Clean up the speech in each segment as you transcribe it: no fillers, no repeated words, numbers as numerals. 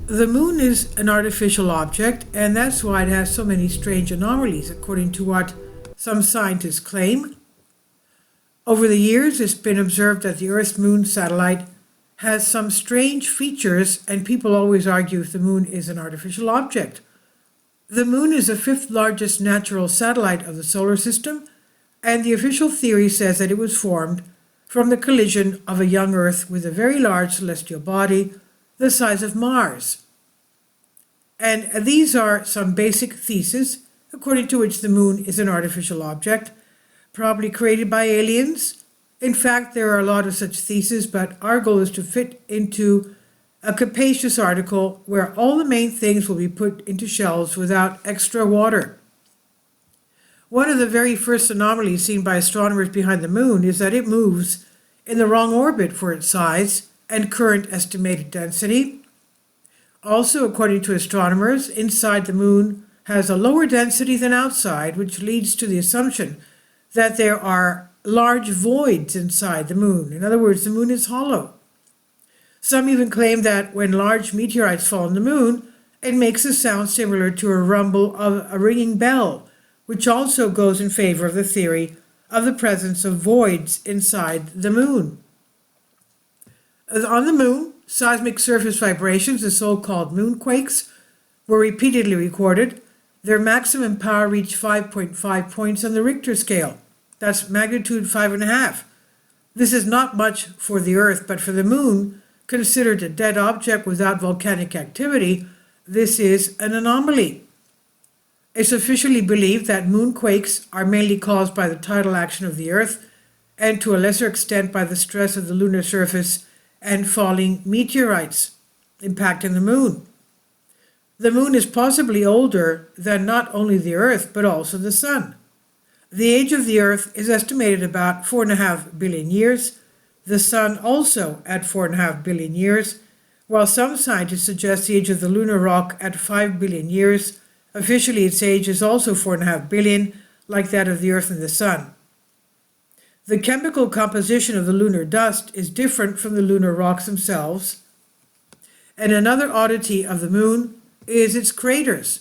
The moon is an artificial object, and that's why it has so many strange anomalies, according to what some scientists claim. Over the years, it's been observed that the Earth Moon satellite has some strange features, and people always argue if the moon is an artificial object. The moon is the fifth largest natural satellite of the solar system, and the official theory says that it was formed from the collision of a young Earth with a very large celestial body the size of Mars. And these are some basic theses according to which the moon is an artificial object, probably created by aliens. In fact, there are a lot of such theses, but our goal is to fit into a capacious article where all the main things will be put into shelves without extra water. One of the very first anomalies seen by astronomers behind the moon is that it moves in the wrong orbit for its size and current estimated density. Also, according to astronomers, inside the moon has a lower density than outside, which leads to the assumption that there are large voids inside the moon. In other words, the moon is hollow. Some even claim that when large meteorites fall on the moon, it makes a sound similar to a rumble of a ringing bell, which also goes in favor of the theory of the presence of voids inside the moon. On the moon, seismic surface vibrations, the so-called moonquakes, were repeatedly recorded. Their maximum power reached 5.5 points on the Richter scale. That's magnitude 5.5. This is not much for the Earth, but for the moon, considered a dead object without volcanic activity, this is an anomaly. It's officially believed that moonquakes are mainly caused by the tidal action of the Earth and to a lesser extent by the stress of the lunar surface and falling meteorites impacting the moon. The moon is possibly older than not only the Earth but also the Sun. The age of the Earth is estimated about 4.5 billion years, the Sun also at 4.5 billion years, while some scientists suggest the age of the lunar rock at 5 billion years. Officially, its age is also 4.5 billion, like that of the Earth and the Sun. The chemical composition of the lunar dust is different from the lunar rocks themselves. And another oddity of the moon is its craters.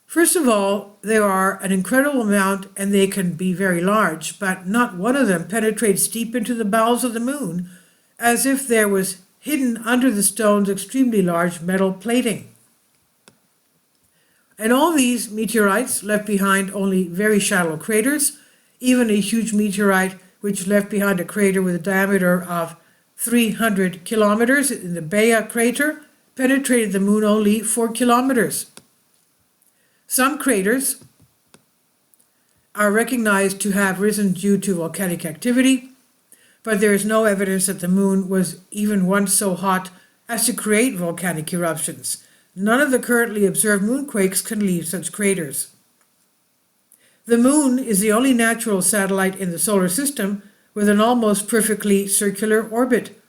First of all, there are an incredible amount and they can be very large, but not one of them penetrates deep into the bowels of the moon, as if there was hidden under the stones extremely large metal plating. And all these meteorites left behind only very shallow craters. Even a huge meteorite which left behind a crater with a diameter of 300 kilometers in the Bea crater penetrated the moon only 4 kilometers. Some craters are recognized to have risen due to volcanic activity, but there is no evidence that the moon was even once so hot as to create volcanic eruptions. None of the currently observed moonquakes can leave such craters. The moon is the only natural satellite in the solar system with an almost perfectly circular orbit.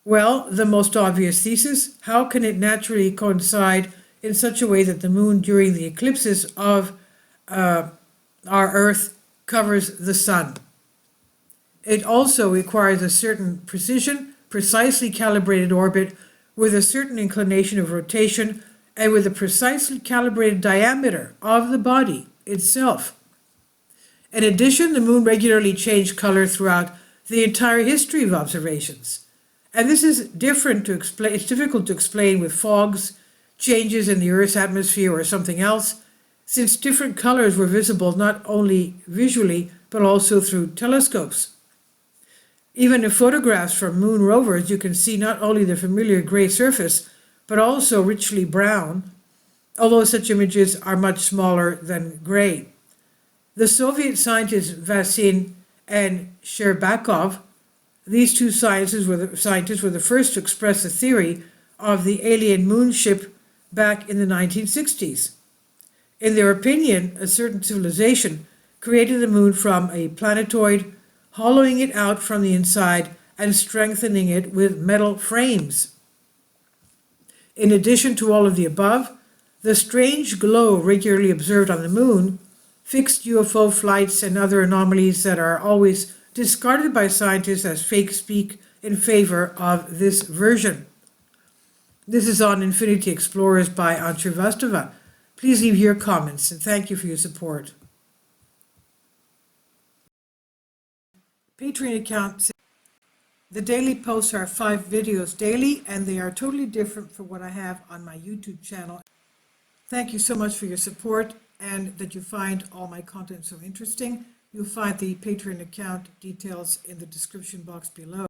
Well, the most obvious thesis, how can it naturally coincide in such a way that the moon during the eclipses of our Earth covers the sun? It also requires a certain precision, precisely calibrated orbit with a certain inclination of rotation and with a precisely calibrated diameter of the body itself. In addition, the moon regularly changed color throughout the entire history of observations. And this is different to explain, it's difficult to explain with fogs, changes in the Earth's atmosphere or something else, since different colors were visible not only visually but also through telescopes. Even in photographs from moon rovers, you can see not only the familiar gray surface, but also richly brown, although such images are much smaller than gray. The Soviet scientists Vasin and Sherbakov, these two scientists were the first to express the theory of the alien moon ship back in the 1960s. In their opinion, a certain civilization created the moon from a planetoid, hollowing it out from the inside and strengthening it with metal frames. In addition to all of the above, the strange glow regularly observed on the moon, fixed UFO flights and other anomalies that are always discarded by scientists as fake speak in favor of this version. This is on Infinity Explorers by Antje Vastava. Please leave your comments and thank you for your support. Patreon account. The daily posts are 5 videos daily, and they are totally different from what I have on my YouTube channel. Thank you so much for your support and that you find all my content so interesting. You'll find the Patreon account details in the description box below.